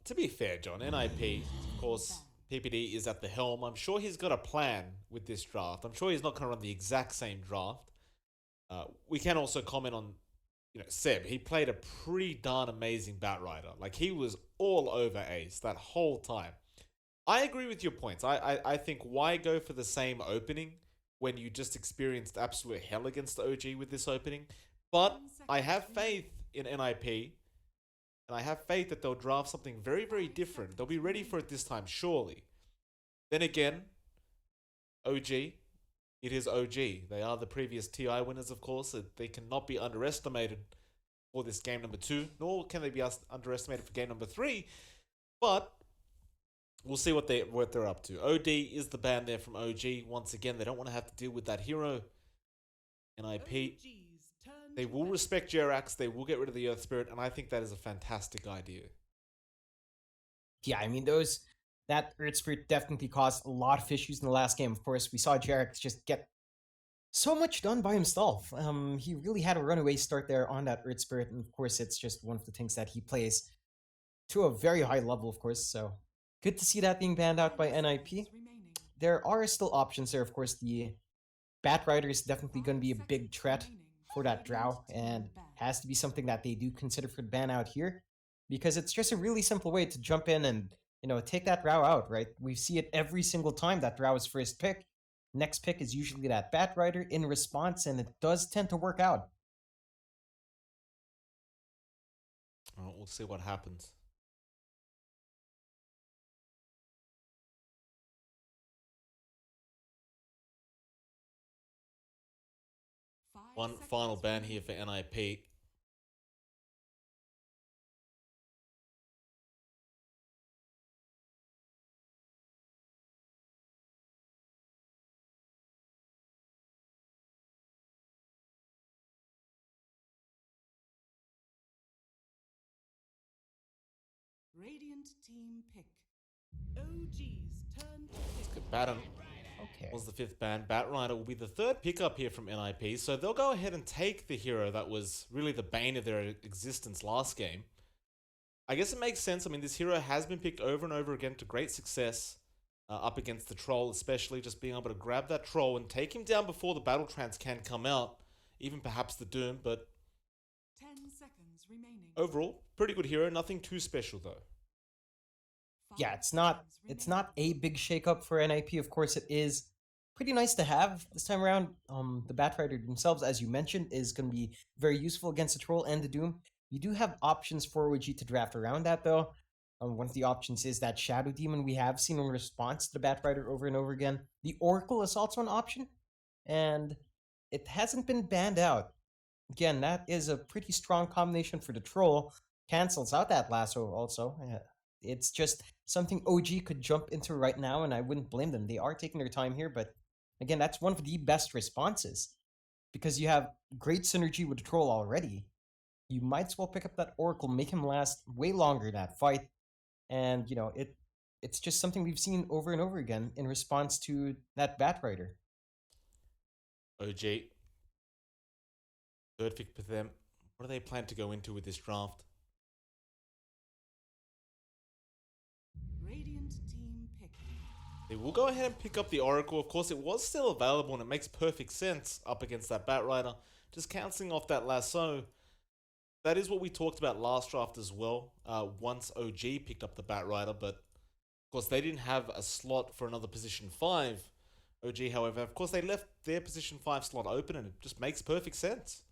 To be fair, John, NIP, of course, PPD is at the helm. I'm sure he's got a plan with this draft. I'm sure he's not going to run the exact same draft. We can also comment on, Seb. He played a pretty darn amazing Batrider. Like, he was all over Ace that whole time. I agree with your points. I think why go for the same opening when you just experienced absolute hell against the OG with this opening? But I have faith in NIP, and I have faith that they'll draft something very, very different. They'll be ready for it this time, surely. Then again, OG, it is OG. They are the previous TI winners, of course. So they cannot be underestimated for this game number 2, nor can they be underestimated for game number 3. But we'll see what they're up to. OD is the ban there from OG. Once again, they don't want to have to deal with that hero. NIP, they will respect Jerax. They will get rid of the Earth Spirit, and I think that is a fantastic idea. Yeah, I mean, that Earth Spirit definitely caused a lot of issues in the last game. Of course, we saw Jerax just get so much done by himself. He really had a runaway start there on that Earth Spirit, and of course, it's just one of the things that he plays to a very high level, of course. So good to see that being banned out by NIP. There are still options there, of course. The Batrider is definitely going to be a big threat for that Drow, and has to be something that they do consider for the ban out here, because it's just a really simple way to jump in and take that Drow out, right? We see it every single time that Drow is first pick. Next pick is usually that Batrider in response, and it does tend to work out. We'll see what happens. One final ban here for NIP. Radiant team pick. OG's turn to pick. Good Baton. Okay. Was the 5th ban. Batrider will be the 3rd pickup here from NIP, so they'll go ahead and take the hero that was really the bane of their existence last game. I guess it makes sense. I mean, this hero has been picked over and over again to great success up against the Troll, especially just being able to grab that Troll and take him down before the Battle Trance can come out, even perhaps the Doom, but 10 seconds remaining. Overall, pretty good hero, nothing too special though. Yeah, it's not a big shakeup for NIP. Of course, it is pretty nice to have this time around. The Batrider themselves, as you mentioned, is going to be very useful against the Troll and the Doom. You do have options for OG to draft around that, though. One of the options is that Shadow Demon we have seen in response to the Batrider over and over again. The Oracle is also an option, and it hasn't been banned out. Again, that is a pretty strong combination for the Troll. Cancels out that lasso also. It's just something OG could jump into right now, and I wouldn't blame them. They are taking their time here, but again, that's one of the best responses, because you have great synergy with the Troll already. You might as well pick up that Oracle, make him last way longer in that fight, and it's just something we've seen over and over again in response to that Batrider. OG. 3rd pick for them. What do they plan to go into with this draft? Radiant team pick. They will go ahead and pick up the Oracle. Of course, it was still available, and it makes perfect sense up against that Batrider. Just cancelling off that lasso. That is what we talked about last draft as well, once OG picked up the Batrider, but of course they didn't have a slot for another position 5. OG, however, of course they left their position 5 slot open, and it just makes perfect sense.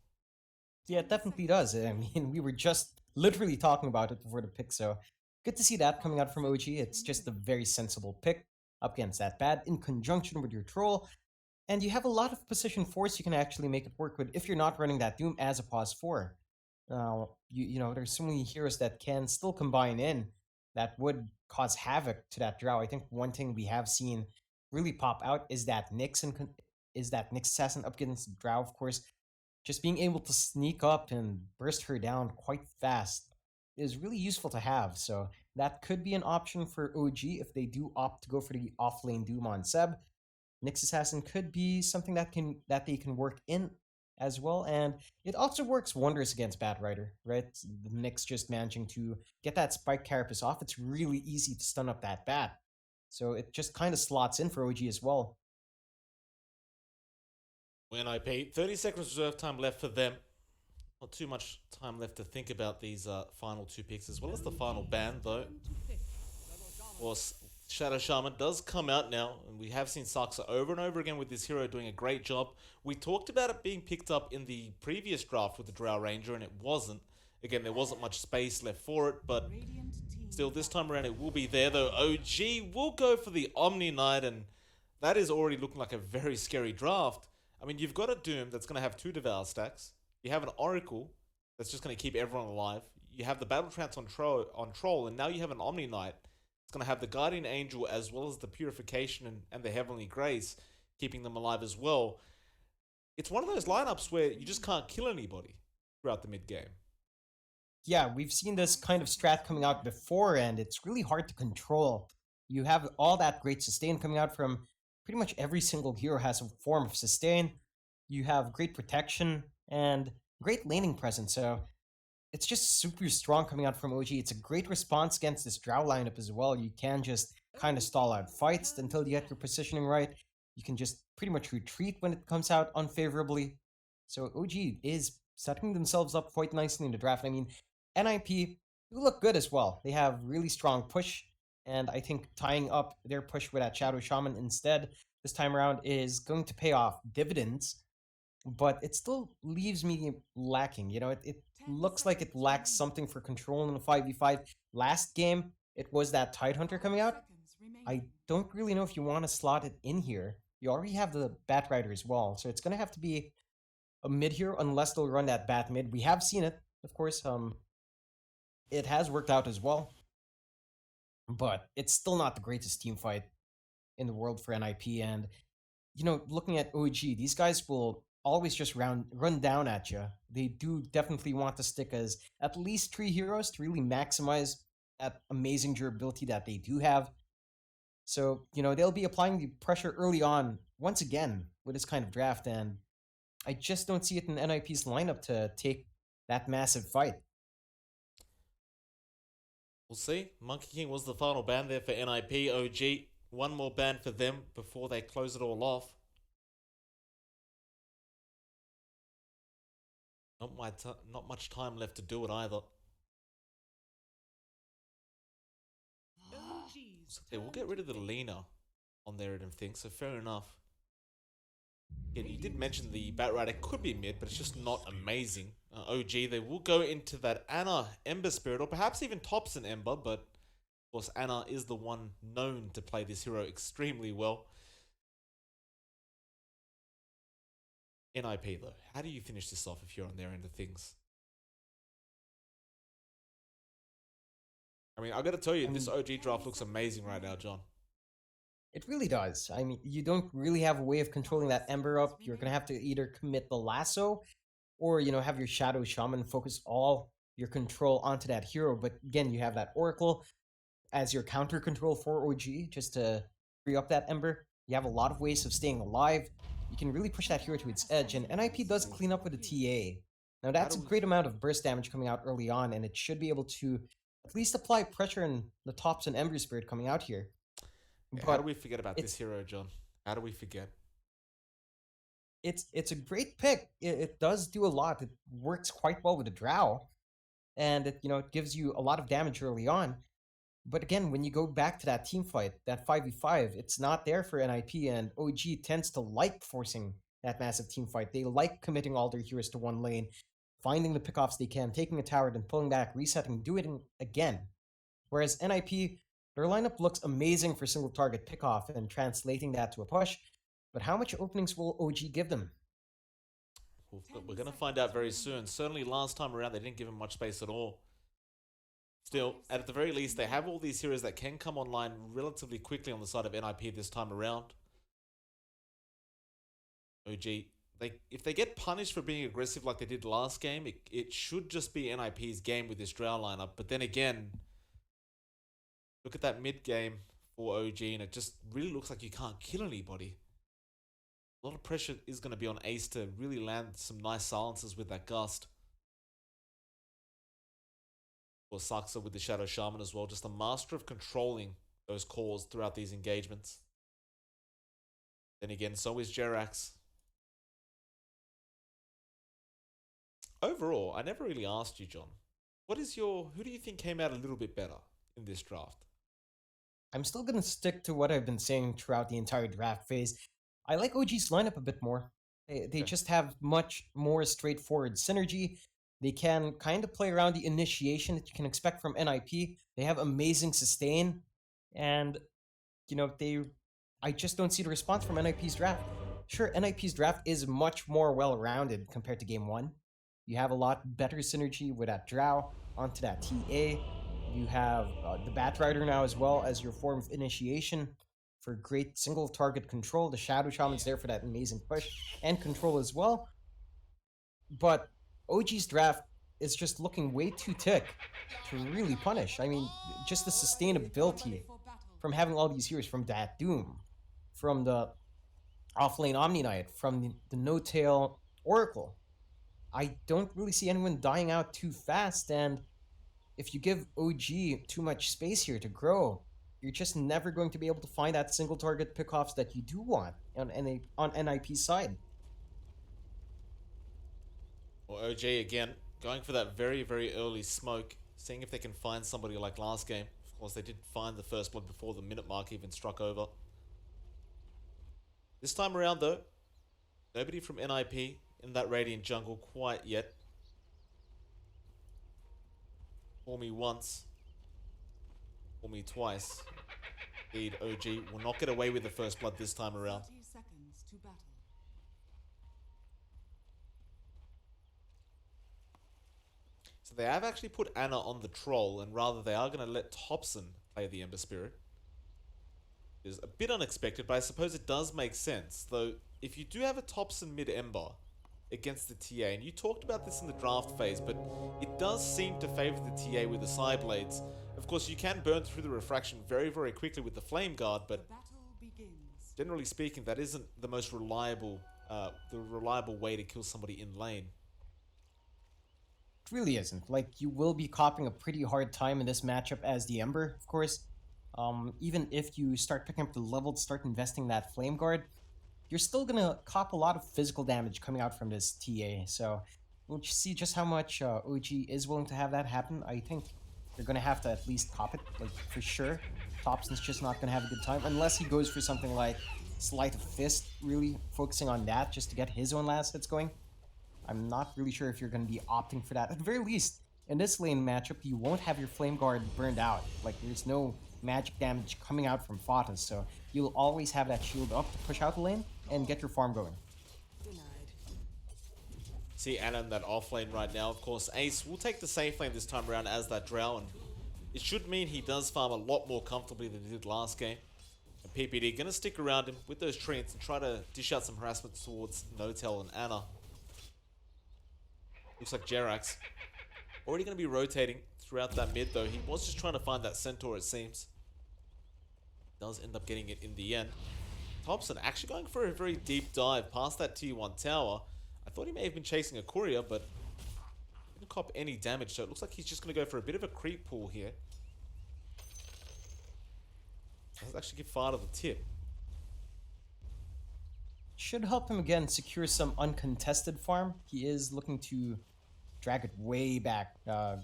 Yeah, it definitely does. I mean, we were just literally talking about it before the pick, so good to see that coming out from OG. It's just a very sensible pick up against that bad in conjunction with your Troll. And you have a lot of position force you can actually make it work with if you're not running that Doom as a pause 4. There's so many heroes that can still combine in that would cause havoc to that Drow. I think one thing we have seen really pop out is that Nyx assassin up against Drow, of course. Just being able to sneak up and burst her down quite fast is really useful to have. So that could be an option for OG if they do opt to go for the offlane Doom on Seb. Nyx Assassin could be something that they can work in as well, and it also works wonders against Batrider, right? The Nyx just managing to get that Spike Carapace off. It's really easy to stun up that Bat. So it just kind of slots in for OG as well. When I pay 30 seconds reserve time left for them. Not too much time left to think about these final two picks, as well as the final ban, though. Turn to pick. Of course, Shadow Shaman does come out now, and we have seen Saksa over and over again with this hero doing a great job. We talked about it being picked up in the previous draft with the Drow Ranger, and it wasn't. Again, there wasn't much space left for it, but Radiant team still, this time around it will be there, though. OG will go for the Omni Knight, and that is already looking like a very scary draft. I mean, you've got a Doom that's going to have 2 Devour stacks. You have an Oracle that's just going to keep everyone alive. You have the Battle Trance on Troll, and now you have an Omni Knight. It's going to have the Guardian Angel as well as the Purification and the Heavenly Grace, keeping them alive as well. It's one of those lineups where you just can't kill anybody throughout the mid game. Yeah, we've seen this kind of strat coming out before, and it's really hard to control. You have all that great sustain coming out from pretty much every single hero has a form of sustain. You have great protection and great laning presence, so it's just super strong coming out from OG. It's a great response against this Drow lineup as well. You can just kind of stall out fights until you get your positioning right. You can just pretty much retreat when it comes out unfavorably. So OG is setting themselves up quite nicely in the draft. I mean, NIP look good as well. They have really strong push, and I think tying up their push with that Shadow Shaman instead this time around is going to pay off dividends, but it still leaves me lacking. You know, it looks like it lacks something for control in the 5v5. Last game, it was that Tidehunter coming out. I don't really know if you want to slot it in here. You already have the Batrider as well, so it's going to have to be a mid here unless they'll run that Bat mid. We have seen it, of course. It has worked out as well, but it's still not the greatest team fight in the world for NIP. And you know, looking at OG, these guys will always just run down at you. They do definitely want to stick as at least 3 heroes to really maximize that amazing durability that they do have. So, you know, they'll be applying the pressure early on once again with this kind of draft, and I just don't see it in NIP's lineup to take that massive fight. We'll see. Monkey King was the final ban there for NIP. OG, one more ban for them before they close it all off. Not much time left to do it either. Okay, we'll get rid of the Lena on there, I don't think, so fair enough. Again, you did mention the Batrider could be mid, but it's just not amazing. OG, they will go into that Anna Ember Spirit, or perhaps even Thompson Ember, but of course Anna is the one known to play this hero extremely well. NIP though, how do you finish this off if you're on their end of things? I mean, I gotta tell you, this OG draft looks amazing right now, John. It really does. I mean, you don't really have a way of controlling that Ember up. You're going to have to either commit the lasso or, you know, have your Shadow Shaman focus all your control onto that hero. But again, you have that Oracle as your counter control for OG just to free up that Ember. You have a lot of ways of staying alive. You can really push that hero to its edge, and NIP does clean up with a TA. Now, that's a great amount of burst damage coming out early on, and it should be able to at least apply pressure in the tops and Ember Spirit coming out here. But how do we forget about this hero, John? How do we forget? It's a great pick. It does do a lot. It works quite well with the Drow, and it, you know, it gives you a lot of damage early on. But again, when you go back to that team fight, that 5v5, it's not there for NIP, and OG tends to like forcing that massive team fight. They like committing all their heroes to one lane, finding the pickoffs they can, taking a tower, then pulling back, resetting, doing it again. Whereas NIP, their lineup looks amazing for single target pickoff and translating that to a push, but how much openings will OG give them? We're going to find out very soon. Certainly last time around, they didn't give him much space at all. Still, at the very least, they have all these heroes that can come online relatively quickly on the side of NIP this time around. OG, if they get punished for being aggressive like they did last game, it should just be NIP's game with this Drow lineup. But then again, look at that mid game for OG, and it just really looks like you can't kill anybody. A lot of pressure is going to be on Ace to really land some nice silences with that Gust. Or Saksa with the Shadow Shaman as well. Just a master of controlling those cores throughout these engagements. Then again, so is Jerax. Overall, I never really asked you, John. Who do you think came out a little bit better in this draft? I'm still going to stick to what I've been saying throughout the entire draft phase. I like OG's lineup a bit more. They Okay. just have much more straightforward synergy. They can kind of play around the initiation that you can expect from NIP. They have amazing sustain, and I just don't see the response from NIP's draft. Sure, NIP's draft is much more well-rounded compared to Game 1. You have a lot better synergy with that Drow onto that TA. You have the Batrider now as well as your form of initiation for great single target control. The Shadow Shaman's there for that amazing push and control as well. But OG's draft is just looking way too thick to really punish. I mean, just the sustainability from having all these heroes, from that Doom, from the offlane Omni Knight, from the No-Tail Oracle. I don't really see anyone dying out too fast, and if you give OG too much space here to grow, you're just never going to be able to find that single target pickoffs that you do want on NIP's side. Or OJ again, going for that very, very early smoke, seeing if they can find somebody like last game. Of course, they did find the first blood before the minute mark even struck over. This time around, though, nobody from NIP in that Radiant jungle quite yet. Fool me once. Fool me twice. Indeed, OG will not get away with the first blood this time around. 30 seconds to battle. So they have actually put Anna on the troll, and rather they are going to let Topson play the Ember Spirit. It is a bit unexpected, but I suppose it does make sense. Though, if you do have a Topson mid-Ember against the TA, and you talked about this in the draft phase, but it does seem to favor the TA with the side blades. Of course, you can burn through the refraction very, very quickly with the Flame Guard, The but battle begins. generally speaking, that isn't the most reliable, way to kill somebody in lane. It really isn't. Like, you will be copping a pretty hard time in this matchup as the Ember, of course. Even if you start picking up the level to start investing that Flame Guard, you're still gonna cop a lot of physical damage coming out from this TA. So we'll see just how much OG is willing to have that happen. I think they're gonna have to at least cop it, like, for sure. Thompson's just not gonna have a good time unless he goes for something like Sleight of Fist, really focusing on that just to get his own last hits going. I'm not really sure if you're going to be opting for that. At the very least, in this lane matchup, you won't have your Flame Guard burned out. Like, there's no magic damage coming out from Fatas, so you'll always have that shield up to push out the lane and get your farm going. Denied. See Anna in that off lane right now. Of course, Ace will take the safe lane this time around as that Drow, and it should mean he does farm a lot more comfortably than he did last game. And PPD going to stick around him with those treants and try to dish out some harassment towards No-Tail and Anna. Looks like Jerax already going to be rotating throughout that mid, though. He was just trying to find that Centaur, it seems. Does end up getting it in the end. Thompson actually going for a very deep dive past that tier 1 tower. I thought he may have been chasing a courier, but didn't cop any damage, so it looks like he's just going to go for a bit of a creep pull here. Does actually give Fada the tip. Should help him again secure some uncontested farm. He is looking to drag it way back,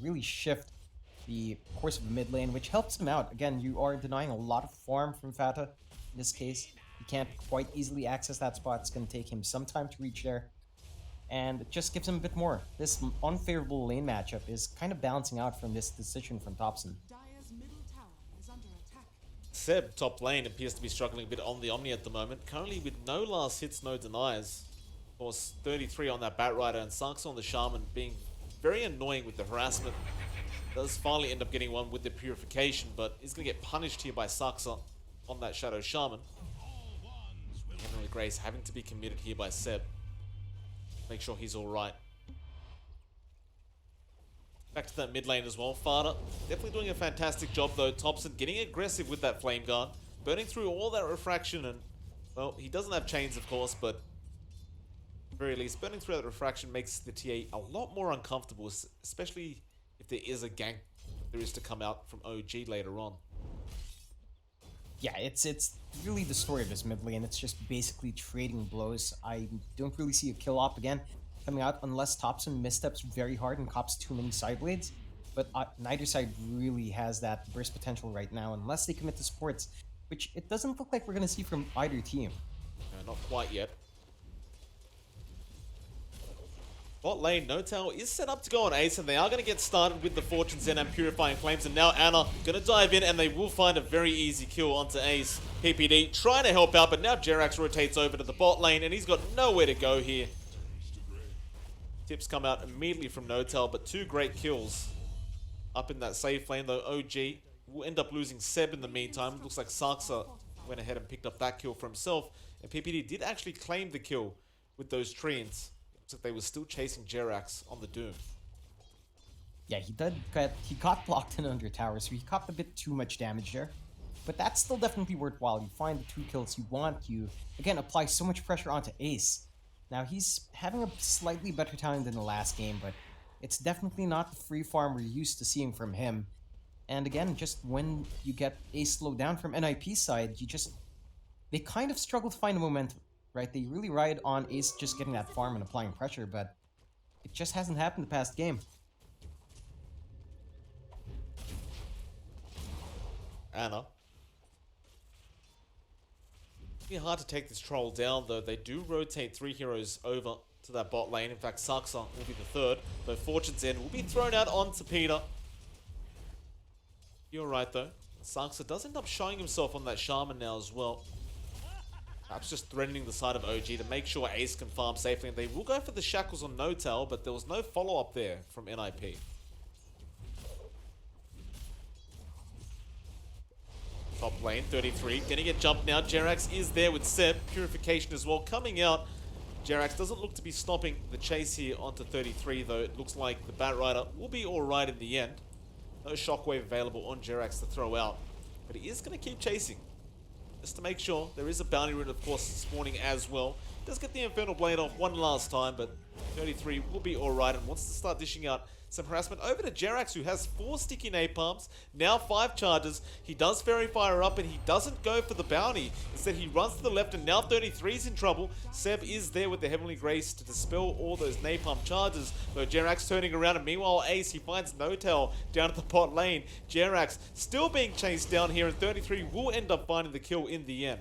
really shift the course of the mid lane, which helps him out. Again, you are denying a lot of farm from Fata in this case. He can't quite easily access that spot. It's going to take him some time to reach there. And it just gives him a bit more. This unfavorable lane matchup is kind of balancing out from this decision from Thompson. Dire's middle tower is under attack. Seb, top lane, appears to be struggling a bit on the Omni at the moment. Currently with no last hits, no denies. Of course, 33 on that Batrider, and Sark's on the Shaman being very annoying with the harassment. Does finally end up getting one with the Purification, but is going to get punished here by Saksa on that Shadow Shaman. Henry Grace having to be committed here by Seb. Make sure he's alright. Back to that mid lane as well. Fada definitely doing a fantastic job though. Thompson getting aggressive with that Flame Guard. Burning through all that refraction, and, well, he doesn't have chains of course, but very least, burning through that refraction makes the TA a lot more uncomfortable, especially if there is a gank there is to come out from OG later on. Yeah, it's really the story of this mid lane. It's just basically trading blows. I don't really see a kill op again coming out unless Thompson missteps very hard and cops too many side blades. But neither side really has that burst potential right now unless they commit to supports, which it doesn't look like we're going to see from either team. No, not quite yet. Bot lane, Notel is set up to go on Ace, and they are going to get started with the Fortune Zen and Purifying Flames, and now Anna going to dive in, and they will find a very easy kill onto Ace. PPD trying to help out, but now Jerax rotates over to the bot lane, and he's got nowhere to go here. Tips come out immediately from Notel, but 2 great kills. Up in that safe lane, though, OG will end up losing Seb in the meantime. Looks like Saksa went ahead and picked up that kill for himself, and PPD did actually claim the kill with those treants. Looks like they were still chasing Jerax on the Doom. Yeah, he got blocked in under tower, so he copped a bit too much damage there. But that's still definitely worthwhile. You find the 2 kills you want, you, again, apply so much pressure onto Ace. Now, he's having a slightly better time than the last game, but it's definitely not the free farm we're used to seeing from him. And again, just when you get Ace slowed down from NIP's side, they kind of struggle to find a momentum, right? They really ride on Ace just getting that farm and applying pressure, but it just hasn't happened the past game. Anna. It'll be hard to take this troll down, though. They do rotate 3 heroes over to that bot lane. In fact, Saksa will be the 3rd, though Fortune's End will be thrown out onto Peter. You're right, though. Saksa does end up showing himself on that Shaman now as well. Perhaps just threatening the side of OG to make sure Ace can farm safely. And they will go for the shackles on Notel, but there was no follow-up there from NIP. Top lane, 33. Gonna get jumped now. Jerax is there with Seb. Purification as well coming out. Jerax doesn't look to be stopping the chase here onto 33, though it looks like the Batrider will be alright in the end. No shockwave available on Jerax to throw out, but he is going to keep chasing. Just to make sure, there is a bounty rune, of course, spawning as well. Does get the Infernal Blade off one last time, but 33 will be alright and wants to start dishing out some harassment over to Jerax, who has 4 sticky napalms, now 5 charges. He does Fairy Fire up, and he doesn't go for the bounty. Instead, he runs to the left, and now 33 is in trouble. Seb is there with the Heavenly Grace to dispel all those napalm charges, though Jerax turning around, and meanwhile, Ace, he finds Notel down at the bot lane. Jerax still being chased down here, and 33 will end up finding the kill in the end.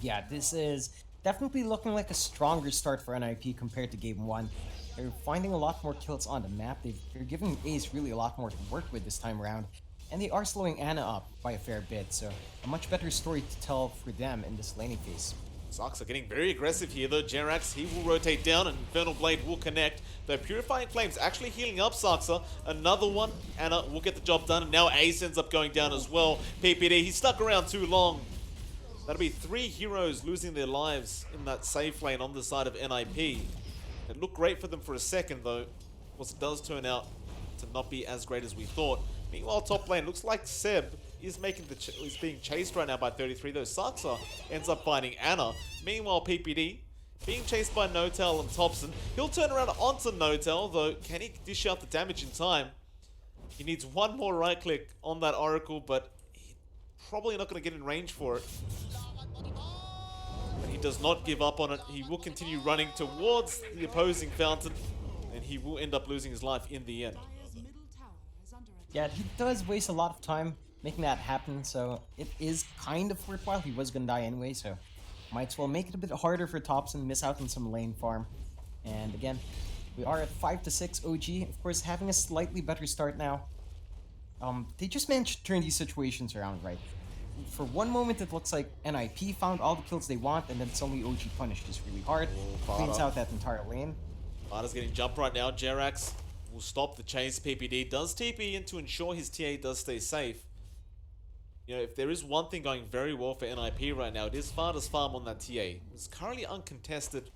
Yeah, this is definitely looking like a stronger start for NIP compared to Game 1. They're finding a lot more kills on the map. They're giving Ace really a lot more to work with this time around. And they are slowing Anna up by a fair bit, so a much better story to tell for them in this laning phase. Sox are getting very aggressive here though. Jerax, he will rotate down and Infernal Blade will connect. Though Purifying Flames actually healing up Soxa. Another one. Anna will get the job done, and now Ace ends up going down as well. PPD, he stuck around too long. That'll be 3 heroes losing their lives in that safe lane on the side of NIP. It looked great for them for a second, though. Of course, it does turn out to not be as great as we thought. Meanwhile, top lane looks like Seb is is being chased right now by 33, though Saksa ends up finding Anna. Meanwhile, PPD being chased by Notel and Thompson. He'll turn around onto Notel, though can he dish out the damage in time? He needs one more right click on that Oracle, but he's probably not going to get in range for it. But he does not give up on it. He will continue running towards the opposing fountain, and he will end up losing his life in the end. Dire's middle tower is under attack. Yeah, he does waste a lot of time making that happen, so it is kind of worthwhile. He was gonna die anyway, so might as well make it a bit harder for Thompson, miss out on some lane farm. And again, we are at 5-6 OG, of course having a slightly better start now. They just managed to turn these situations around, right? For one moment it looks like NIP found all the kills they want, and then suddenly OG punished this really hard, cleans out that entire lane. Vada's getting jumped right now. Jerax will stop the chase. PPD does TP in to ensure his TA does stay safe. You know, if there is one thing going very well for NIP right now, it is Vada's farm on that TA. It's currently uncontested.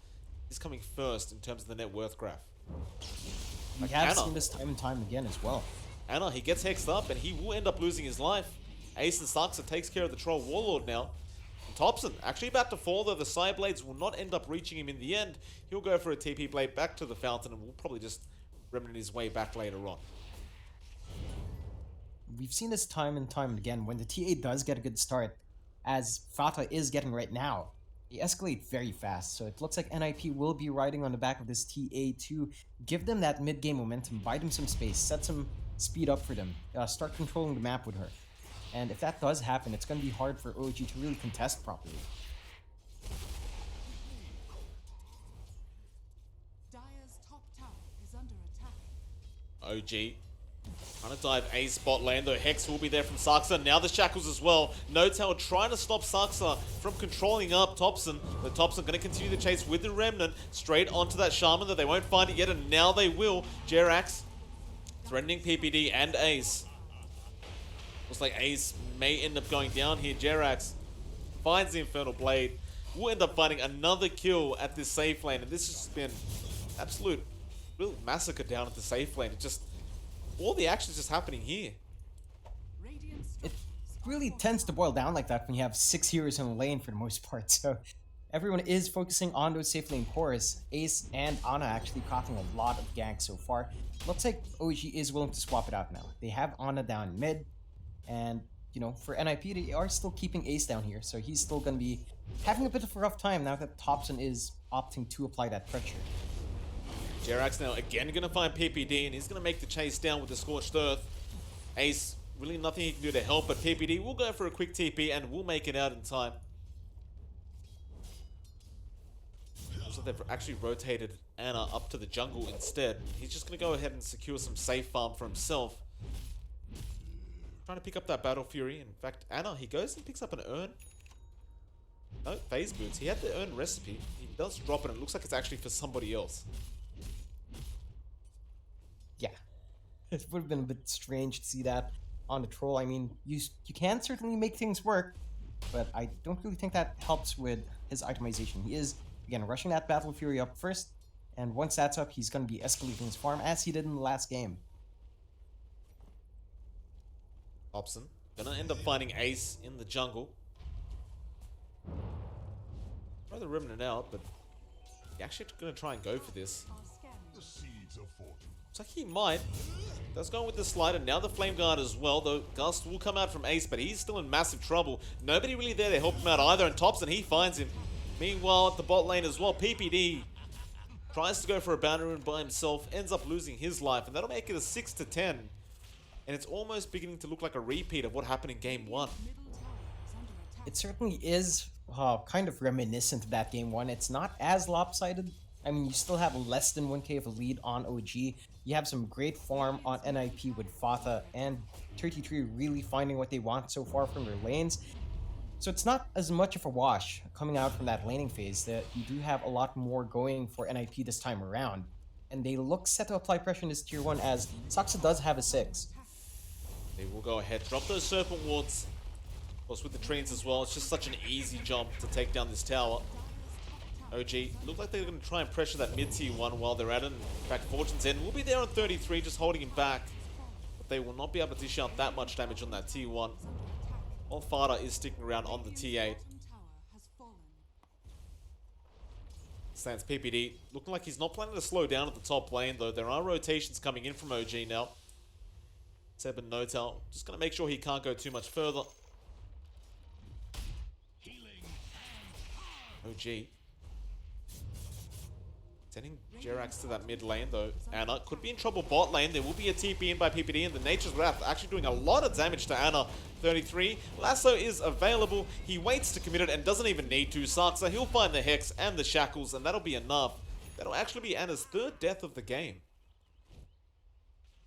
He's coming first in terms of the net worth graph. We have seen this time and time again as well. Anna, he gets hexed up and he will end up losing his life. Ace and Saksa takes care of the Troll Warlord now. And Thompson actually about to fall, though the side blades will not end up reaching him in the end. He'll go for a TP blade back to the fountain and will probably just remnant his way back later on. We've seen this time and time again when the TA does get a good start, as Fata is getting right now. They escalate very fast, so it looks like NIP will be riding on the back of this TA to give them that mid-game momentum, buy them some space, set some speed up for them, start controlling the map with her. And if that does happen, it's going to be hard for OG to really contest properly. Dire's top tower is under attack. OG trying to dive a spot lane, though Hex will be there from Saxa. Now the Shackles as well. No-Tail trying to stop Saxa from controlling up Thompson. But Thompson going to continue the chase with the Remnant straight onto that Shaman, though they won't find it yet, and now they will. Jerax threatening PPD and Ace. Looks like Ace may end up going down here. Jerax finds the Infernal Blade. We'll end up finding another kill at this safe lane, and this has been absolute real massacre down at the safe lane. It just all the action's just happening here. It really tends to boil down like that when you have 6 heroes in the lane for the most part, so everyone is focusing on those safe lane cores. Ace and Ana actually caught a lot of ganks so far. Looks like OG is willing to swap it out now. They have Ana down mid, and you know, for NIP they are still keeping Ace down here, so he's still going to be having a bit of a rough time now that Thompson is opting to apply that pressure. Jerax now again going to find PPD, and he's going to make the chase down with the Scorched Earth. Ace, really nothing he can do to help, but PPD will go for a quick TP and will make it out in time. Looks like they've actually rotated Ana up to the jungle instead. He's just going to go ahead and secure some safe farm for himself. Trying to pick up that Battle Fury. In fact, Ana, he goes and picks up an urn. No, phase boots. He had the urn recipe. He does drop it, and it looks like it's actually for somebody else. Yeah, it would have been a bit strange to see that on the troll. I mean, you can certainly make things work, but I don't really think that helps with his itemization. He is, again, rushing that Battle Fury up first, and once that's up, he's going to be escalating his farm as he did in the last game. Hobson gonna end up finding Ace in the jungle. Throw the Remnant out, but he actually gonna try and go for this. Are scanning. Looks like he might. Does go with the slide, and now the Flame Guard as well, though Gust will come out from Ace, but he's still in massive trouble. Nobody really there to help him out either, and Thompson, he finds him. Meanwhile, at the bot lane as well, PPD tries to go for a boundary rune by himself, ends up losing his life, and that'll make it a 6-10. And it's almost beginning to look like a repeat of what happened in game 1. Middle tower is under attack. It certainly is kind of reminiscent of that game 1. It's not as lopsided. I mean, you still have less than 1k of a lead on OG. You have some great farm on NIP with Fata and 33 really finding what they want so far from their lanes. So it's not as much of a wash coming out from that laning phase. That you do have a lot more going for NIP this time around. And they look set to apply pressure in this tier 1 as Saxa does have a 6. They will go ahead, drop those Serpent Wards. Of course, with the trees as well, it's just such an easy jump to take down this tower. OG look like they're going to try and pressure that mid-tier 1 while they're at it. In fact, Fortune's End will be there on 33, just holding him back. But they will not be able to dish out that much damage on that tier 1. While Fada is sticking around on the T8. Bottom tower has fallen. Stands PPD, looking like he's not planning to slow down at the top lane, though. There are rotations coming in from OG now. Seb and No-Tail just going to make sure he can't go too much further. OG sending Jerax to that mid lane, though. Ana could be in trouble bot lane. There will be a TP in by PPD, and the Nature's Wrath actually doing a lot of damage to Ana. 33. Lasso is available. He waits to commit it and doesn't even need to. Saxa, he'll find the Hex and the Shackles, and that'll be enough. That'll actually be Ana's 3rd death of the game.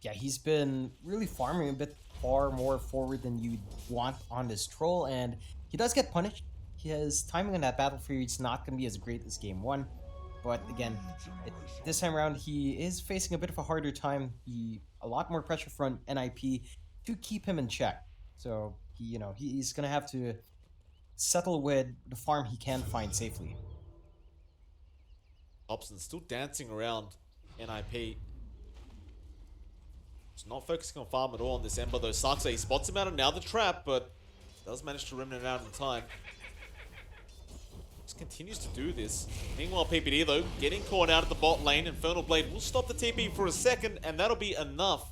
Yeah, he's been really farming a bit far more forward than you'd want on this troll, and he does get punished. His timing on that Battle Fury is not going to be as great as game 1. But again, this time around, he is facing a bit of a harder time. A lot more pressure from NIP to keep him in check. So, he's going to have to settle with the farm he can find safely. Hobson still dancing around NIP. He's not focusing on farm at all on this Ember, though. Saxa, he spots him out of now the trap, but does manage to remnant out in time. just continues to do this. Meanwhile, PPD, though, getting caught out at the bot lane. Infernal Blade will stop the TP for a second, and that'll be enough.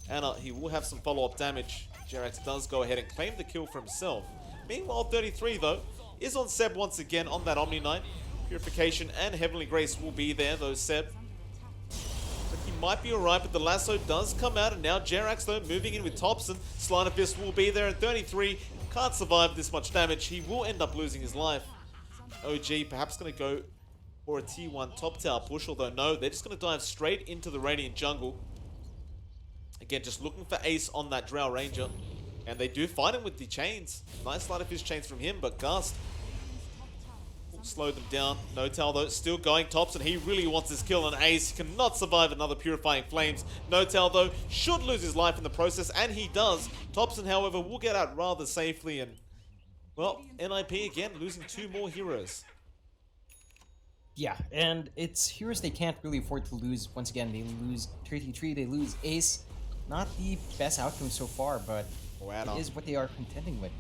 And he will have some follow-up damage. Jerax does go ahead and claim the kill for himself. Meanwhile, 33, though, is on Seb once again on that Omni Knight. Purification and Heavenly Grace will be there, though, Seb. But he might be alright, but the lasso does come out, and now Jerax, though, moving in with Thompson. Sleight of Fist will be there, and 33 can't survive this much damage. He will end up losing his life. OG perhaps going to go for a T1 top tower push, although no, they're just going to dive straight into the Radiant jungle. Again, just looking for Ace on that Drow Ranger. And they do find him with the chains. Nice Sleight of Fist chains from him, but Gust will slow them down. No Tell, though, still going. Thompson, he really wants this kill on Ace. He cannot survive another Purifying Flames. No Tell, though, should lose his life in the process, and he does. Thompson, however, will get out rather safely, and, well, NIP again, losing 2 more heroes. Yeah, and it's heroes they can't really afford to lose. Once again, they lose 33, they lose Ace. Not the best outcome so far, but it is what they are contending with.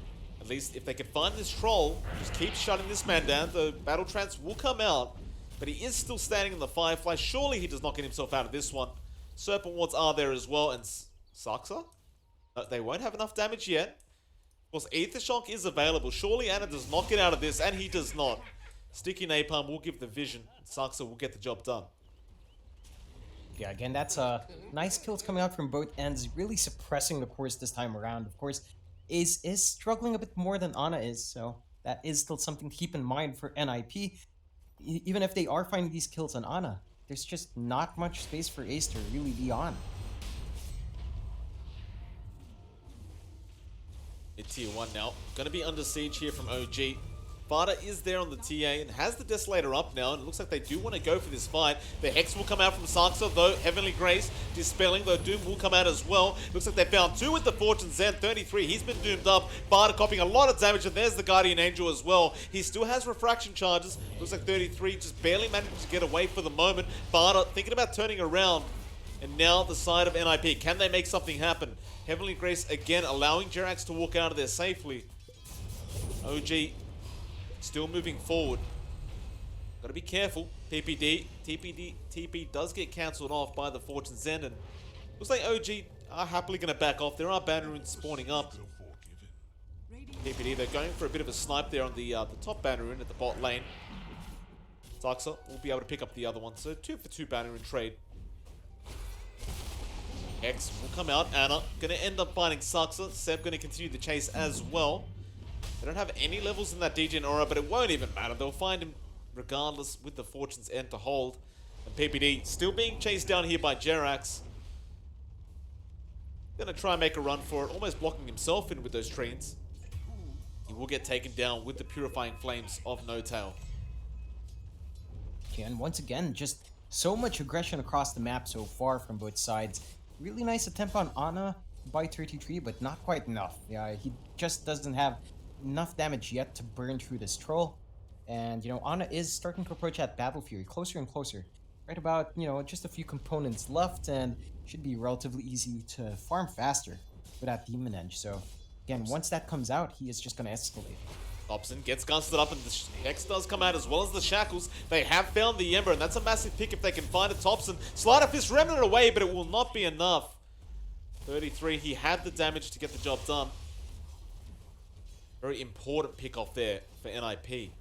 At least if they can find this troll, just keep shutting this man down, the battle trance will come out. But he is still standing in the Firefly. Surely he does not get himself out of this one. Serpent Wards are there as well, and Saxa? They won't have enough damage yet. Of course, Aether Shock is available. Surely Ana does not get out of this, and he does not. Sticky Napalm will give the vision. Saxa will get the job done. Yeah, again, that's nice kills coming out from both ends, really suppressing the course this time around. Of course, Ace is struggling a bit more than Ana is, so that is still something to keep in mind for NIP. Even if they are finding these kills on Ana, there's just not much space for Ace to really be on. In tier 1 now, gonna be under siege here from OG. Vada is there on the TA and has the Desolator up now, and it looks like they do want to go for this fight. The Hex will come out from Saxa, though. Heavenly Grace dispelling, though Doom will come out as well. Looks like they found 2 with the Fortune Zen. 33, he's been doomed up. Vada copying a lot of damage, and there's the Guardian Angel as well. He still has refraction charges. Looks like 33 just barely managed to get away for the moment. Vada thinking about turning around. And now the side of NIP. Can they make something happen? Heavenly Grace again allowing Jerax to walk out of there safely. OG still moving forward. Gotta be careful. TP does get cancelled off by the Fortune Zen, and looks like OG are happily gonna back off. There are banner runes spawning up. TPD, they're going for a bit of a snipe there on the top banner rune at the bot lane. Saxa will be able to pick up the other one, so 2 for 2 banner rune trade. X will come out. Ana gonna end up finding Saxa. Seb gonna continue the chase as well. They don't have any levels in that DJ and Aura, but it won't even matter. They'll find him regardless with the Fortune's End to hold. And PPD still being chased down here by Jerax. Gonna try and make a run for it, almost blocking himself in with those treants. He will get taken down with the Purifying Flames of No Tail. And once again, just so much aggression across the map so far from both sides. Really nice attempt on Ana by 33, but not quite enough. Yeah, he just doesn't have enough damage yet to burn through this troll. And, Ana is starting to approach that Battle Fury closer and closer. Right about, just a few components left, and should be relatively easy to farm faster with that Demon Edge. So, again, once that comes out, he is just going to escalate. Thompson gets Gunsted up, and the Hex does come out as well as the Shackles. They have found the Ember, and that's a massive pick if they can find it. Thompson, Sleight of Fist remnant away, but it will not be enough. 33, he had the damage to get the job done. Very important pick off there for NIP.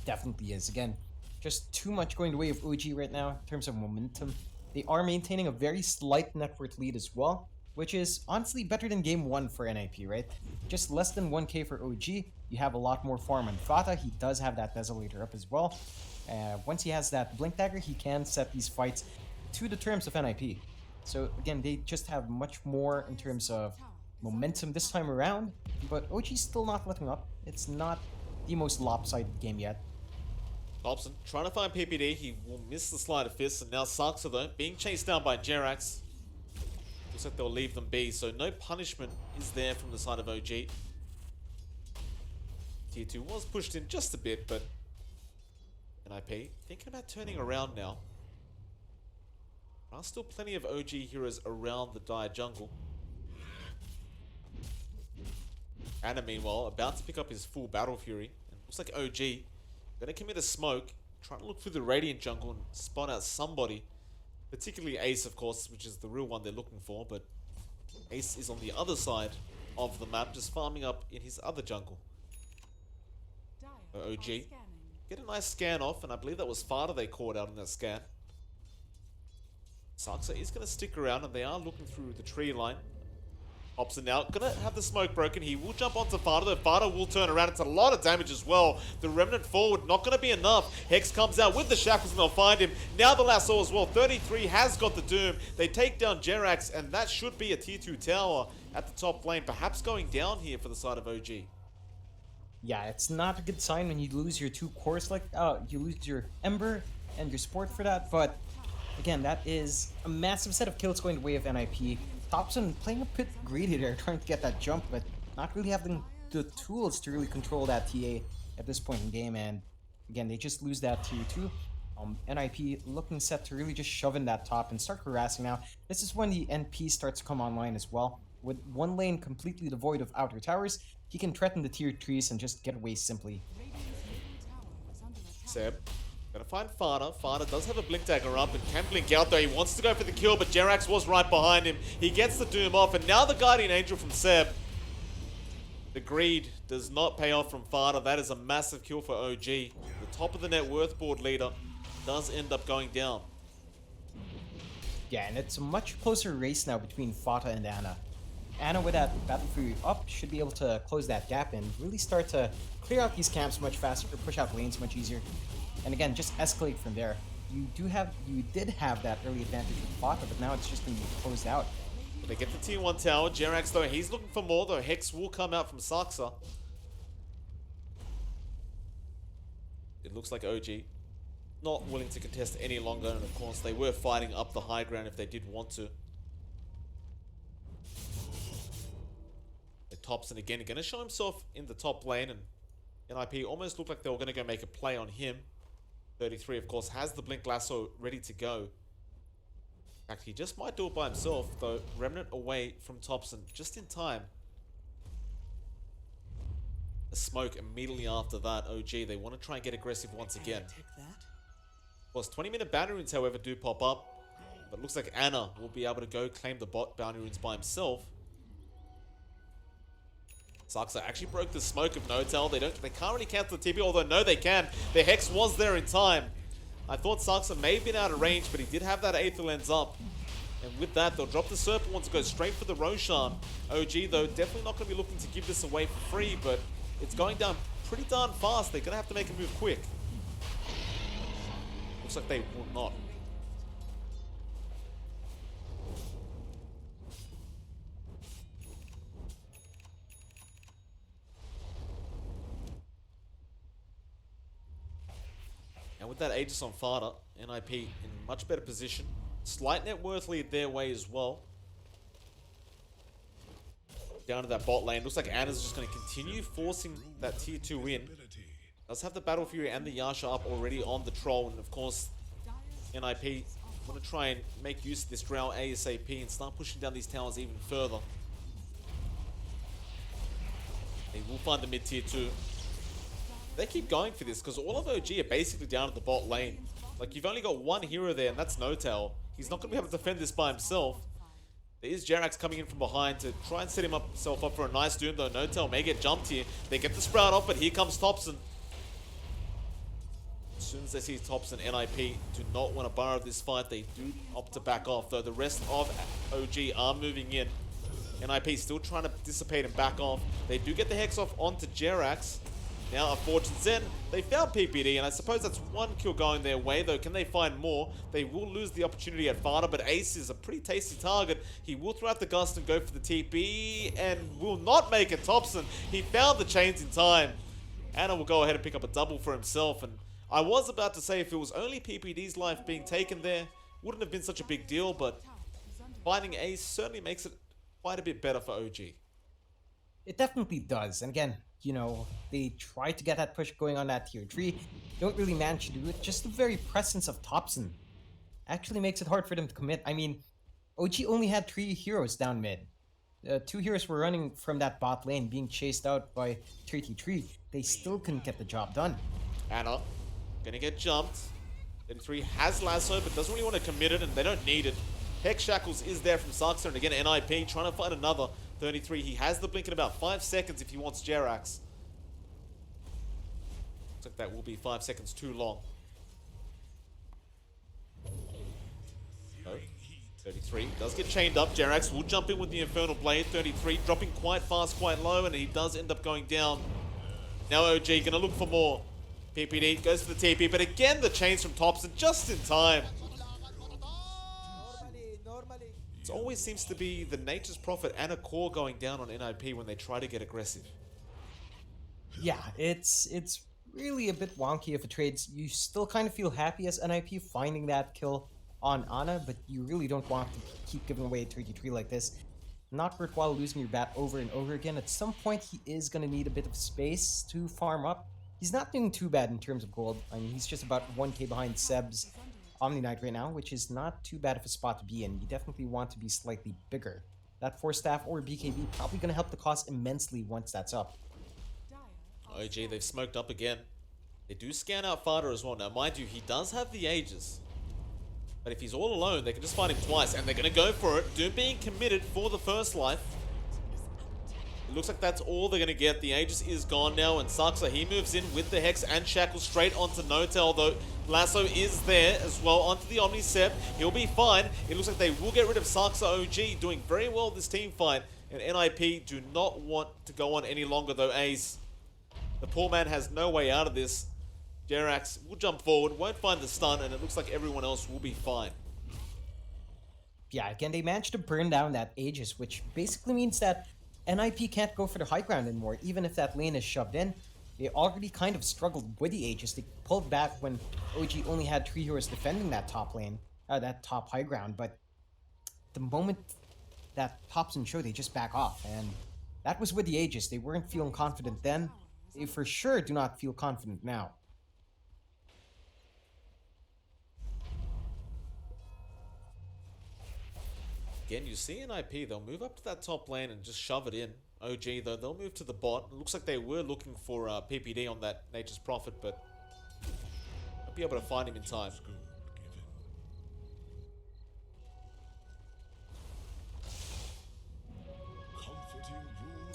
Definitely is. Again, just too much going the way of OG right now in terms of momentum. They are maintaining a very slight net worth lead as well, which is honestly better than game 1 for NIP, right? Just less than 1k for OG. You have a lot more farm on Fata. He does have that Desolator up as well. Once he has that Blink Dagger, he can set these fights to the terms of NIP. So again, they just have much more in terms of momentum this time around, but OG's still not letting up. It's not the most lopsided game yet. Thompson trying to find PPD. He will miss the Sleight of Fist, and now Saxa, though, being chased down by Jerax. Looks like they'll leave them be, so no punishment is there from the side of OG. Tier 2 was pushed in just a bit, but NIP thinking about turning around now. There are still plenty of OG heroes around the Dire jungle. Anna, meanwhile, about to pick up his full Battle Fury. And looks like OG gonna commit a smoke, trying to look through the Radiant jungle and spawn out somebody. Particularly Ace, of course, which is the real one they're looking for, but Ace is on the other side of the map, just farming up in his other jungle. Dire OG. are scanning. Get a nice scan off, and I believe that was Fada they caught out in that scan. Saxa is going to stick around, and they are looking through the tree line. Hobson now going to have the smoke broken. He will jump onto Fada, though Fada will turn around. It's a lot of damage as well. The Remnant forward, not going to be enough. Hex comes out with the shackles, and they'll find him. Now the lasso as well. 33 has got the Doom. They take down Jerax, and that should be a tier 2 tower at the top lane. Perhaps going down here for the side of OG. Yeah, it's not a good sign when you lose your two cores like you lose your Ember and your Sport for that, but again, that is a massive set of kills going the way of NIP. Thompson playing a bit greedy there, trying to get that jump, but not really having the tools to really control that TA at this point in the game, and again, they just lose that tier 2. NIP looking set to really just shove in that top and start harassing now. This is when the NP starts to come online as well. With one lane completely devoid of outer towers, he can threaten the tier 3s and just get away simply. Radiant's middle tower is under attack. Seb, gonna find Fada. Fada does have a Blink Dagger up and can blink out though. He wants to go for the kill, but Jerax was right behind him. He gets the Doom off, and now the Guardian Angel from Seb. The greed does not pay off from Fada. That is a massive kill for OG. The top of the net worth board leader does end up going down. Yeah, and it's a much closer race now between Fata and Anna. Anna with that Battle Fury up should be able to close that gap and really start to clear out these camps much faster, push out lanes much easier, and again, just escalate from there. You did have that early advantage with Fata, but now it's just going to be closed out. They get the tier 1 tower. Jerax though, he's looking for more though. Hex will come out from Saxa. It looks like OG not willing to contest any longer, and of course they were fighting up the high ground if they did want to. Thompson again going to show himself in the top lane, and NIP almost looked like they were going to go make a play on him. 33 of course has the Blink Lasso ready to go. In fact, he just might do it by himself though. Remnant away from Thompson just in time. A smoke immediately after that. OG, they want to try and get aggressive once again. Of course, 20-minute bounty runes however do pop up, but looks like Anna will be able to go claim the bot bounty runes by himself. Saxa actually broke the smoke of No-Tail. They can't really cancel the TP, although no, they can. The Hex was there in time. I thought Saxa may have been out of range, but he did have that Aether Lens up. And with that, they'll drop the Serpent one to go straight for the Roshan. OG, though, definitely not going to be looking to give this away for free, but it's going down pretty darn fast. They're going to have to make a move quick. Looks like they will not. And with that Aegis on Fada, NIP in much better position. Slight net worth lead their way as well. Down to that bot lane. Looks like Anna's just going to continue forcing that tier 2 in. Does have the Battle Fury and the Yasha up already on the Troll. And of course, NIP want to try and make use of this Drow ASAP and start pushing down these towers even further. They will find the mid tier 2. They keep going for this because all of OG are basically down at the bot lane. Like, you've only got one hero there, and that's No-Tail. He's not going to be able to defend this by himself. There is Jerax coming in from behind to try and set himself up for a nice Doom, though No-Tail may get jumped here. They get the Sprout off, but here comes Thompson. As soon as they see Thompson, NIP do not want to borrow this fight. They do opt to back off, though the rest of OG are moving in. NIP still trying to dissipate and back off. They do get the Hex off onto Jerax. Now, a Fortune's End, they found PPD, and I suppose that's one kill going their way, though. Can they find more? They will lose the opportunity at Fada, but Ace is a pretty tasty target. He will throw out the Gust and go for the TP, and will not make it. Thompson, he found the chains in time. Anna will go ahead and pick up a double for himself, and I was about to say if it was only PPD's life being taken there, wouldn't have been such a big deal, but finding Ace certainly makes it quite a bit better for OG. It definitely does, and again, you know, they try to get that push going on that tier 3, don't really manage to do it. Just the very presence of Thompson actually makes it hard for them to commit. I mean, OG only had 3 heroes down mid. Two heroes were running from that bot lane, being chased out by 33. They still couldn't get the job done. Anna gonna get jumped. 33 has lasso, but doesn't really want to commit it, and they don't need it. Hex Shackles is there from Sarkster, and again, NIP trying to find another 33. He has the blink in about 5 seconds if he wants Jerax. Looks like that will be 5 seconds too long. No. 33 does get chained up. Jerax will jump in with the Infernal Blade. 33 dropping quite fast, quite low, and he does end up going down. Now OG gonna look for more. PPD goes for the TP, but again the chains from Thompson just in time. It always seems to be the Nature's Prophet and a core going down on NIP when they try to get aggressive. Yeah, it's really a bit wonky of a trade. You still kind of feel happy as NIP finding that kill on Ana, but you really don't want to keep giving away 33 like this. Not worthwhile losing your bat over and over again. At some point, he is going to need a bit of space to farm up. He's not doing too bad in terms of gold. I mean, he's just about 1k behind Seb's Omni Knight right now, which is not too bad of a spot to be in. You definitely want to be slightly bigger. That Force Staff or BKB probably going to help the cause immensely once that's up. OG, they've smoked up again. They do scan out Farder as well. Now, mind you, he does have the Aegis. But if he's all alone, they can just fight him twice, and they're going to go for it. Doom being committed for the first life. It looks like that's all they're going to get. The Aegis is gone now, and Saxa, he moves in with the Hex and Shackle straight onto Notel, though Lasso is there as well onto the Omnicep. He'll be fine. It looks like they will get rid of Saxa OG, doing very well this team fight. And NIP do not want to go on any longer, though, Ace. The poor man has no way out of this. Jerax will jump forward, won't find the stun, and it looks like everyone else will be fine. Yeah, again, they managed to burn down that Aegis, which basically means that NIP can't go for the high ground anymore, even if that lane is shoved in. They already kind of struggled with the Aegis. They pulled back when OG only had 3 heroes defending that top lane, that top high ground, but the moment that Thompson showed, they just back off, and that was with the Aegis. They weren't feeling confident then. They for sure do not feel confident now. Again, you see NIP, they'll move up to that top lane and just shove it in. OG, though, they'll move to the bot. It looks like they were looking for PPD on that Nature's Prophet, but won't be able to find him in time.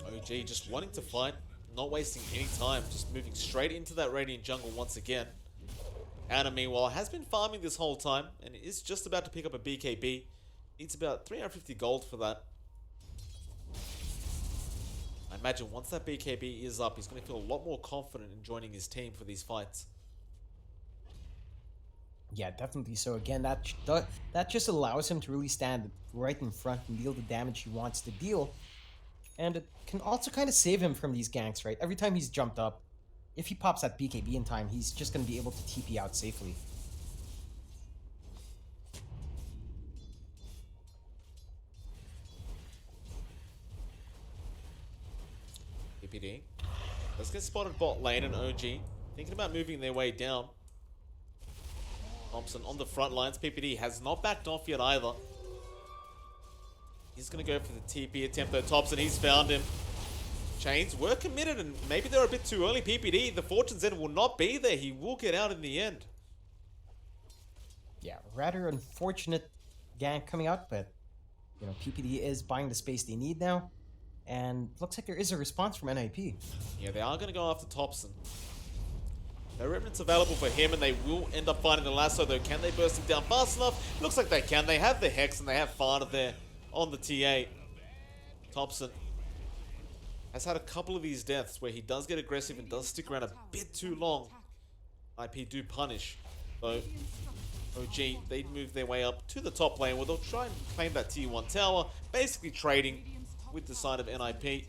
OG just wanting to fight, not wasting any time, just moving straight into that Radiant jungle once again. Ana, meanwhile, has been farming this whole time and is just about to pick up a BKB. Needs about 350 gold for that. I imagine once that BKB is up, he's going to feel a lot more confident in joining his team for these fights. Yeah, definitely. So again, that just allows him to really stand right in front and deal the damage he wants to deal. And it can also kind of save him from these ganks, right? Every time he's jumped up, if he pops that BKB in time, he's just going to be able to TP out safely. PPD. Let's get spotted bot lane, and OG thinking about moving their way down. Thompson on the front lines. PPD has not backed off yet either. He's going to go for the TP attempt though. Thompson, he's found him. Chains were committed, and maybe they're a bit too early. PPD, the Fortune's End will not be there. He will get out in the end. Yeah, rather unfortunate gank coming out, but you know, PPD is buying the space they need now. And looks like there is a response from NIP. Yeah, they are going to go after Thompson. No remnants available for him, and they will end up finding the lasso, though. Can they burst him down fast enough? Looks like they can. They have the Hex, and they have Farder there on the TA. Thompson has had a couple of these deaths where he does get aggressive and does stick around a bit too long. IP do punish, though. OG, they move their way up to the top lane where they'll try and claim that tier 1 tower, basically trading with the side of NIP.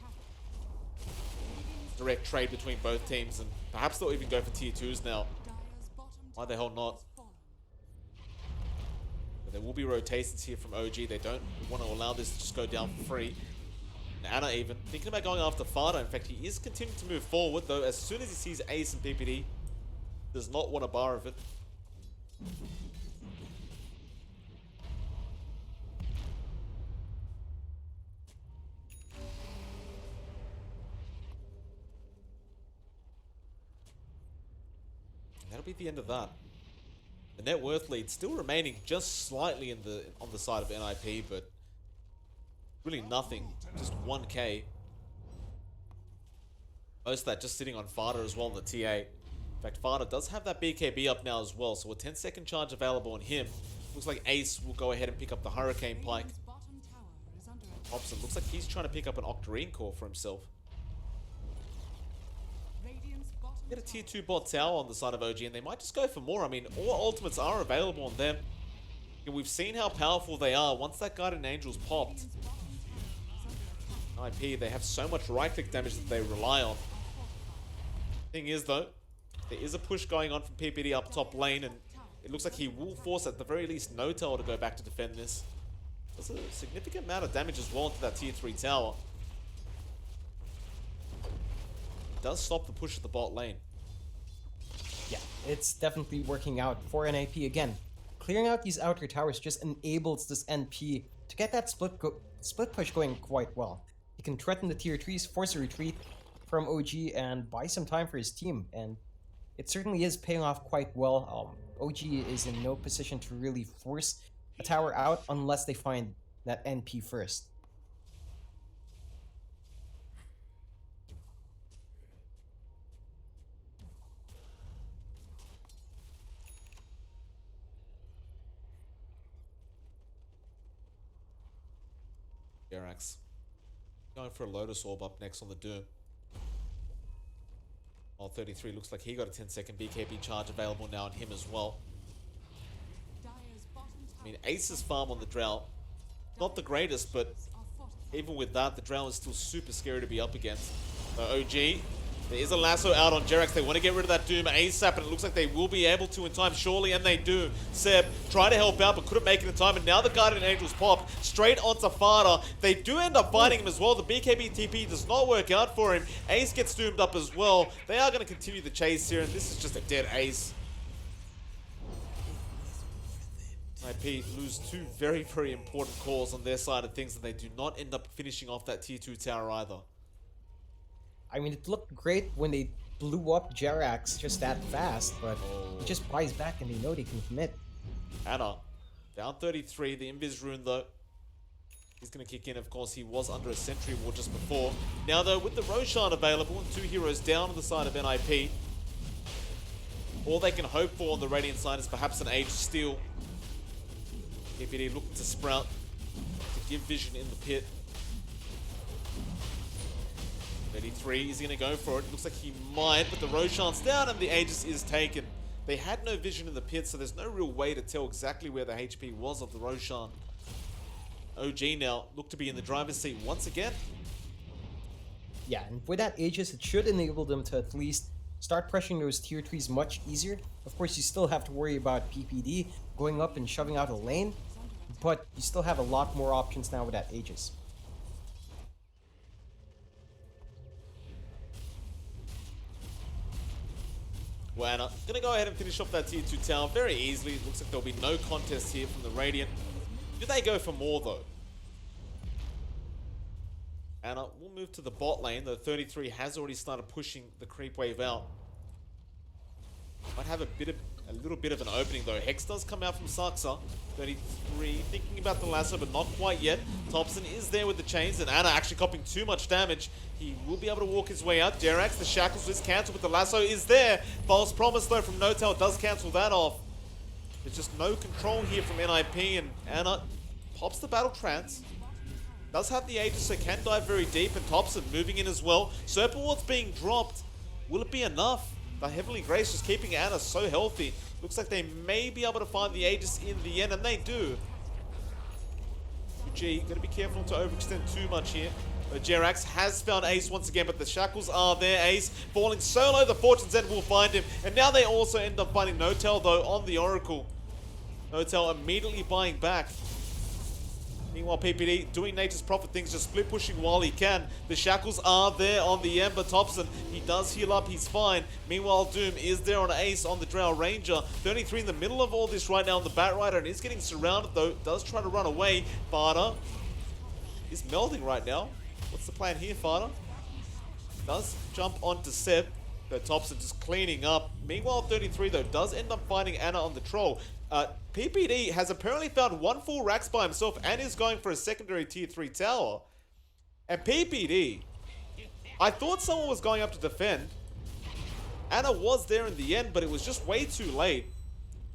Direct trade between both teams, and perhaps they'll even go for tier 2s now. Why the hell not? But there will be rotations here from OG. They don't want to allow this to just go down for free. And Ana even thinking about going after Farder. In fact, he is continuing to move forward, though as soon as he sees Ace and PPD, does not want a bar of it. be the end of that. The net worth lead still remaining just slightly on the side of NIP, but really nothing. Just 1k. Most of that just sitting on Fada as well in the TA. In fact, Fada does have that BKB up now as well, so a 10-second charge available on him. Looks like Ace will go ahead and pick up the Hurricane Pike. Radiant's bottom tower is under attack. Hobson looks like he's trying to pick up an Octarine core for himself. Radiant's bottom Get a tier 2 bot tower on the side of OG, and they might just go for more. I mean, all ultimates are available on them. And we've seen how powerful they are once that Guardian Angel's popped. Radiant's bottom tower is under attack. IP, they have so much right-click damage that they rely on. Thing is, though, there is a push going on from PPD up top lane, and it looks like he will force at the very least Notel to go back to defend this. That's a significant amount of damage as well into that tier 3 tower. It does stop the push at the bot lane. Yeah, it's definitely working out for NIP again. Clearing out these outer towers just enables this NP to get that split push going quite well. He can threaten the tier 3s, force a retreat from OG, and buy some time for his team, and it certainly is paying off quite well. OG is in no position to really force a tower out unless they find that NP first. Gerax going for a Lotus Orb up next on the Doom. While 33 looks like he got a 10-second BKB charge available now on him as well. Dire's bottom I mean, tower Ace's farm on the Drow, not the greatest, but are fortified. even with that, the Drow is still super scary to be up against. OG, there is a lasso out on Jerax. They want to get rid of that Doom ASAP, and it looks like they will be able to in time, surely, and they do. Seb tried to help out, but couldn't make it in time, and now the Guardian Angels popped straight onto Fada. They do end up finding him as well. The BKB TP does not work out for him. Ace gets doomed up as well. They are going to continue the chase here, and this is just a dead Ace. IP lose two very, very important calls on their side of things, and they do not end up finishing off that tier 2 tower either. I mean, it looked great when they blew up Jerax just that fast, but he just buys back and they know they can commit. Anna, down 33, the Invis rune though. He's going to kick in, of course, he was under a Sentry Ward just before. Now though, with the Roshan available and 2 heroes down on the side of NIP, all they can hope for on the Radiant side is perhaps an Age Steal. PPD looking to sprout, to give vision in the pit. 33, he's going to go for it. Looks like he might, but the Roshan's down and the Aegis is taken. They had no vision in the pit, so there's no real way to tell exactly where the HP was of the Roshan. OG now look to be in the driver's seat once again. Yeah, and with that Aegis, it should enable them to at least start pressuring those tier 3s much easier. Of course, you still have to worry about PPD going up and shoving out a lane, but you still have a lot more options now with that Aegis. Well, Anna, gonna go ahead and finish off that tier 2 tower very easily. It looks like there'll be no contest here from the Radiant. Do they go for more though? Anna, we'll move to the bot lane, though 33 has already started pushing the creep wave out. Might have a little bit of an opening though. Hex does come out from Saksa. 33 thinking about the lasso, but not quite yet. Thompson is there with the chains, and Anna actually copying too much damage. He will be able to walk his way out. Jerax, the shackles is cancelled, but the lasso is there. False promise though from Notel does cancel that off. There's just no control here from NIP, and Anna pops the battle trance. Does have the Aegis, so can dive very deep, and Thompson moving in as well. Serpent Ward's being dropped. Will it be enough? The Heavenly Grace just keeping Anna so healthy. Looks like they may be able to find the Aegis in the end, and they do. G, gotta be careful not to overextend too much here. But Jerax has found Ace once again, but the shackles are there. Ace falling solo, the Fortune's End will find him. And now they also end up finding Notel though on the Oracle. Notel immediately buying back. Meanwhile, PPD doing Nature's Prophet things, just split pushing while he can. The shackles are there on the Ember. Thompson, he does heal up, he's fine. Meanwhile, Doom is there on Ace on the Drow Ranger. 33 in the middle of all this right now on the Bat Rider, and is getting surrounded though. Does try to run away. Fada is melding right now. What's the plan here, Fada? Does jump onto Seb. The tops are just cleaning up. Meanwhile, 33 though does end up finding Anna on the troll. PPD has apparently found one full racks by himself and is going for a secondary tier 3 tower. And PPD, I thought someone was going up to defend. Anna was there in the end, but it was just way too late.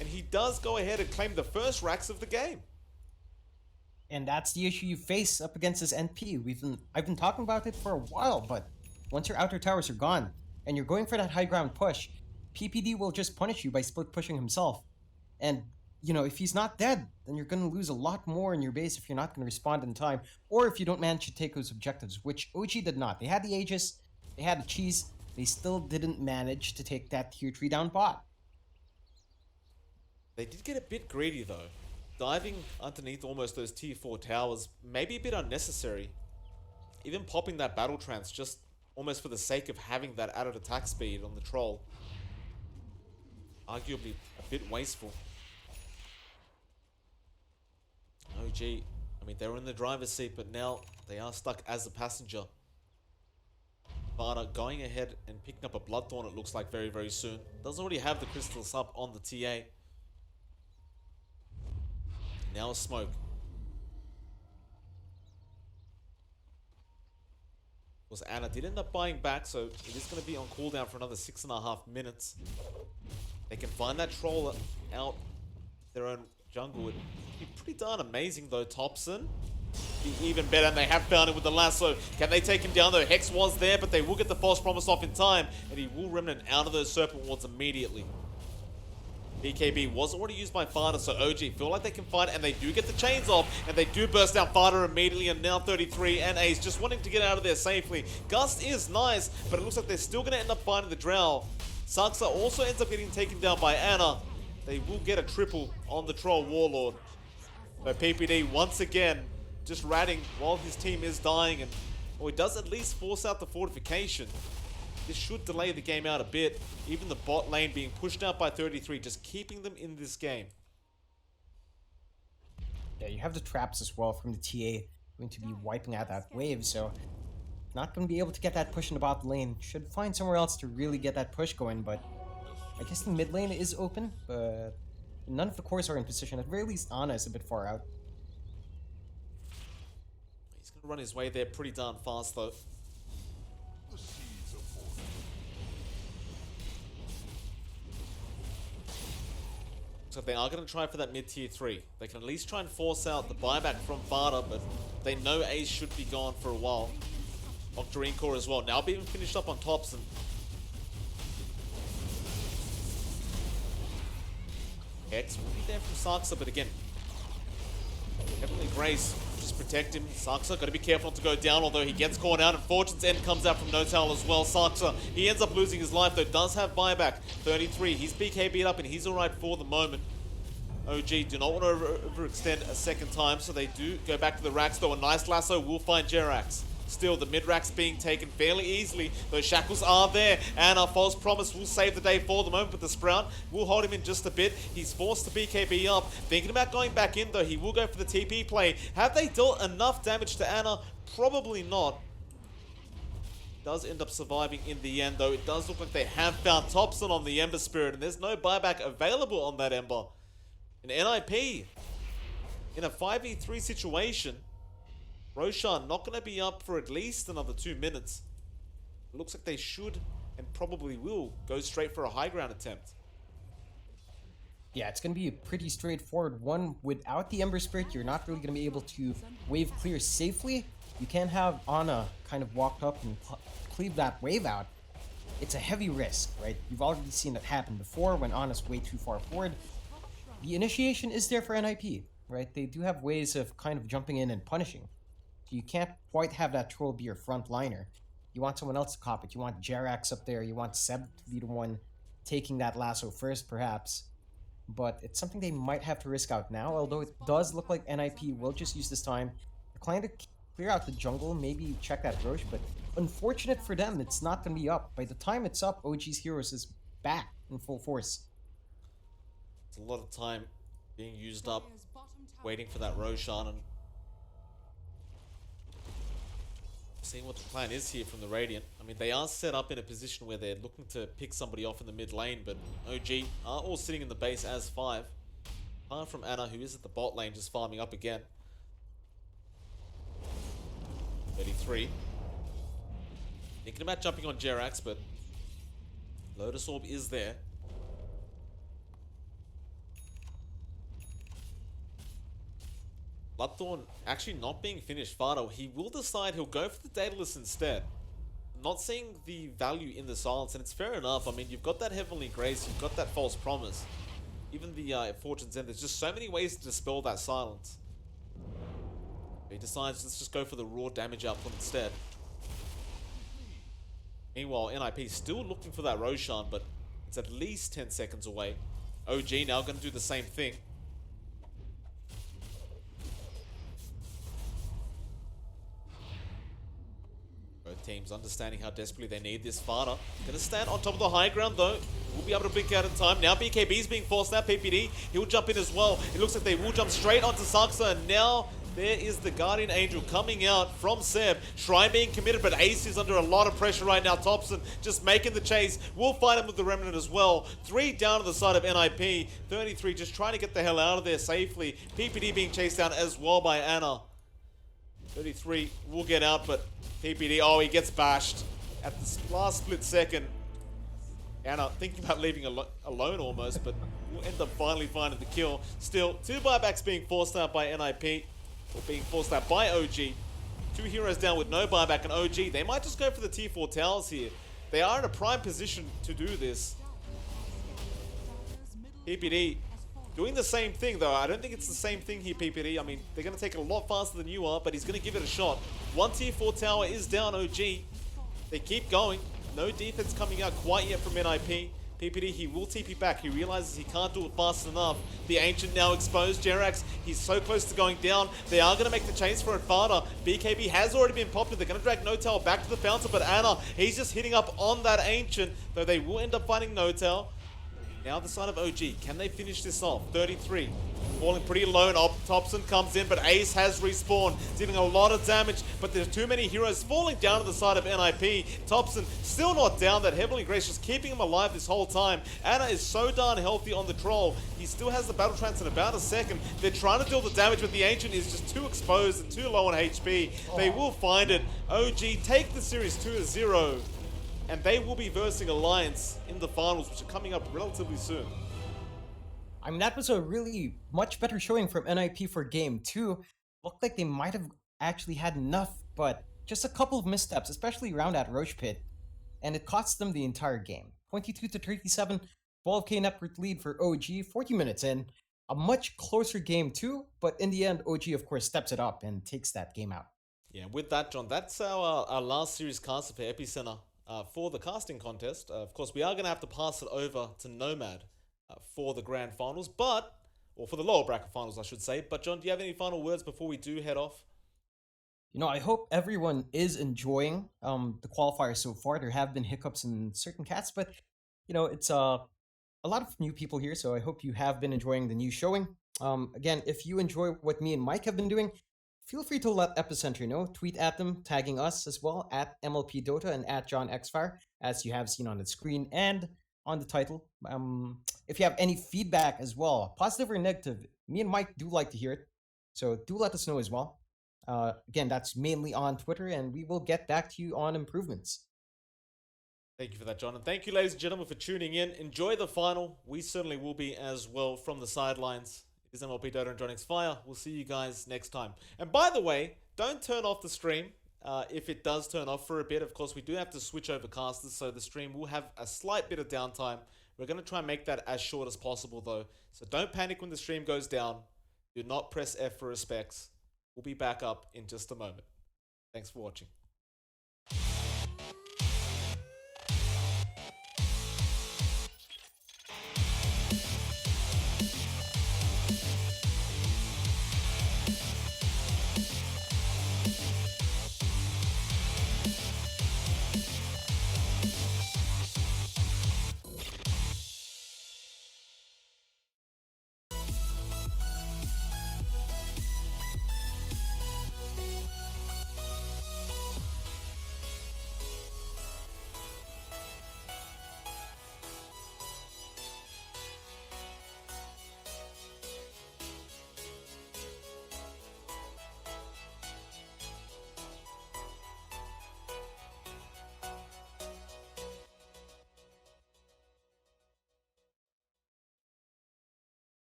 And he does go ahead and claim the first racks of the game. And that's the issue you face up against this NP. I've been talking about it for a while, but once your outer towers are gone and you're going for that high ground push, PPD will just punish you by split pushing himself. And if he's not dead, then you're going to lose a lot more in your base if you're not going to respond in time, or if you don't manage to take those objectives, which OG did not. They had the Aegis, they had the cheese, they still didn't manage to take that tier 3 down bot. They did get a bit greedy though. Diving underneath almost those tier 4 towers, maybe a bit unnecessary. Even popping that battle trance just almost for the sake of having that added attack speed on the troll. Arguably a bit wasteful. OG, I mean, they were in the driver's seat, but now they are stuck as a passenger. Vada going ahead and picking up a Bloodthorn, it looks like very, very soon. Does already have the crystals up on the TA. Now a smoke. Was Anna did end up buying back, so it is going to be on cooldown for another 6.5 minutes. They can find that troll out their own jungle. It'd be pretty darn amazing though. Thompson be even better, and they have found him with the lasso. Can they take him down though? Hex was there, but they will get the false promise off in time, and he will remnant out of those serpent wards immediately. BKB was already used by Fada, so OG feel like they can fight, and they do get the chains off, and they do burst down Fada immediately, and now 33 and Ace just wanting to get out of there safely. Gust is nice, but it looks like they're still going to end up finding the Drow. Saksa also ends up getting taken down by Anna. They will get a triple on the Troll Warlord. But PPD once again just ratting while his team is dying, and he does at least force out the fortification. This should delay the game out a bit. Even the bot lane being pushed out by 33, just keeping them in this game. Yeah, you have the traps as well from the TA going to be wiping out that wave, so not going to be able to get that push in the bot lane. Should find somewhere else to really get that push going, but I guess the mid lane is open, but none of the cores are in position. At the very least, Ana is a bit far out. He's going to run his way there pretty darn fast though. So they are going to try for that mid tier 3. They can at least try and force out the buyback from Vada, but they know Ace should be gone for a while. Octarine Core as well. Now being finished up on tops, and X will be there from Saksa, but again, Heavenly Grace just protect him. Saksa got to be careful not to go down, although he gets caught out, and Fortune's End comes out from No Towel as well. Saksa, he ends up losing his life though, does have buyback. 33, he's BKB'd up and he's alright for the moment. OG do not want to overextend a second time, so they do go back to the racks though. A nice lasso will find Jerax. Still, the mid-racks being taken fairly easily. Those shackles are there, and our false promise will save the day for the moment, but the Sprout will hold him in just a bit. He's forced to BKB up. Thinking about going back in, though, he will go for the TP play. Have they dealt enough damage to Anna? Probably not. Does end up surviving in the end, though. It does look like they have found Thompson on the Ember Spirit, and there's no buyback available on that Ember. An NIP in a 5v3 situation. Roshan not going to be up for at least another 2 minutes. It looks like they should and probably will go straight for a high ground attempt. Yeah, it's going to be a pretty straightforward one. Without the Ember Spirit, you're not really going to be able to wave clear safely. You can't have Ana kind of walked up and cleave that wave out. It's a heavy risk, right? You've already seen it happen before when Ana's way too far forward. The initiation is there for NIP, right? They do have ways of kind of jumping in and punishing. You can't quite have that troll be your front liner. You want someone else to cop it. You want Jerax up there. You want Seb to be the one taking that lasso first, perhaps. But it's something they might have to risk out now, although it does look like NIP will just use this time to kind of clear out the jungle, maybe check that Roche, but unfortunate for them, it's not going to be up. By the time it's up, OG's Heroes is back in full force. It's a lot of time being used up, waiting for that Roshan, and Seeing what the plan is here from the Radiant. I mean, they are set up in a position where they're looking to pick somebody off in the mid lane, but OG are all sitting in the base as 5. Apart from Ana, who is at the bot lane, just farming up again. 33. Thinking about jumping on Jerax, but Lotus Orb is there. Bloodthorn actually not being finished Fado. He will decide he'll go for the Daedalus instead. Not seeing the value in the silence, and it's fair enough. I mean, you've got that Heavenly Grace, you've got that False Promise. Even the Fortune's End, there's just so many ways to dispel that silence. He decides, let's just go for the raw damage output instead. Meanwhile, NIP still looking for that Roshan, but it's at least 10 seconds away. OG now going to do the same thing. Both teams understanding how desperately they need this Fada. Gonna stand on top of the high ground though. Will be able to blink out in time. Now BKB's being forced out. PPD, he'll jump in as well. It looks like they will jump straight onto Saksa, and now there is the Guardian Angel coming out from Seb. Shrine being committed, but Ace is under a lot of pressure right now. Thompson just making the chase. We'll fight him with the Remnant as well. 3 down to the side of NIP. 33 just trying to get the hell out of there safely. PPD being chased down as well by Ana. 33 will get out, but PPD, oh, he gets bashed at the last split second. Ana thinking about leaving alone almost, but will end up finally finding the kill. Still, 2 buybacks being forced out by NIP, or being forced out by OG. 2 heroes down with no buyback, and OG, they might just go for the T4 towers here. They are in a prime position to do this. PPD doing the same thing though. I don't think it's the same thing here, PPD. I mean, they're going to take it a lot faster than you are, but he's going to give it a shot. 1 tier 4 tower is down, OG. They keep going. No defense coming out quite yet from NIP. PPD, he will TP back. He realizes he can't do it fast enough. The Ancient now exposed. Jerax, he's so close to going down. They are going to make the chase for it farther. BKB has already been popped. They're going to drag No-Tail back to the fountain, but Ana, he's just hitting up on that Ancient, though they will end up finding No-Tail. Now the side of OG, can they finish this off? 33, falling pretty low, and Thompson comes in, but Ace has respawned, dealing a lot of damage, but there's too many heroes falling down to the side of NIP. Thompson still not down, that Heavenly Grace just keeping him alive this whole time. Ana is so darn healthy on the Troll. He still has the Battle Trance in about a second. They're trying to deal the damage, but the Ancient is just too exposed and too low on HP. They will find it. OG take the series 2-0. And they will be versing Alliance in the finals, which are coming up relatively soon. I mean, that was a really much better showing from NIP for game 2. Looked like they might have actually had enough, but just a couple of missteps, especially around that Roche Pit, and it cost them the entire game. 22-37, 12k net worth lead for OG, 40 minutes in. A much closer game 2, but in the end, OG, of course, steps it up and takes that game out. Yeah, with that, John, that's our last series caster for Epicenter. For the casting contest. Of course, we are going to have to pass it over to Nomad for the grand finals, or for the lower bracket finals, I should say. But John, do you have any final words before we do head off? You know, I hope everyone is enjoying the qualifiers so far. There have been hiccups in certain cats, but, you know, it's a lot of new people here, so I hope you have been enjoying the new showing. Again, if you enjoy what me and Mike have been doing, feel free to let Epicenter know. Tweet at them, tagging us as well, at MLP Dota and at John Xfire, as you have seen on the screen and on the title. If you have any feedback as well, positive or negative, me and Mike do like to hear it. So do let us know as well. Again, that's mainly on Twitter, and we will get back to you on improvements. Thank you for that, John. And thank you, ladies and gentlemen, for tuning in. Enjoy the final. We certainly will be as well from the sidelines. This is MLP Dota and John Xfire. We'll see you guys next time. And by the way, don't turn off the stream. If it does turn off for a bit, of course, we do have to switch over casters, so the stream will have a slight bit of downtime. We're going to try and make that as short as possible, though. So don't panic when the stream goes down. Do not press F for respects. We'll be back up in just a moment. Thanks for watching.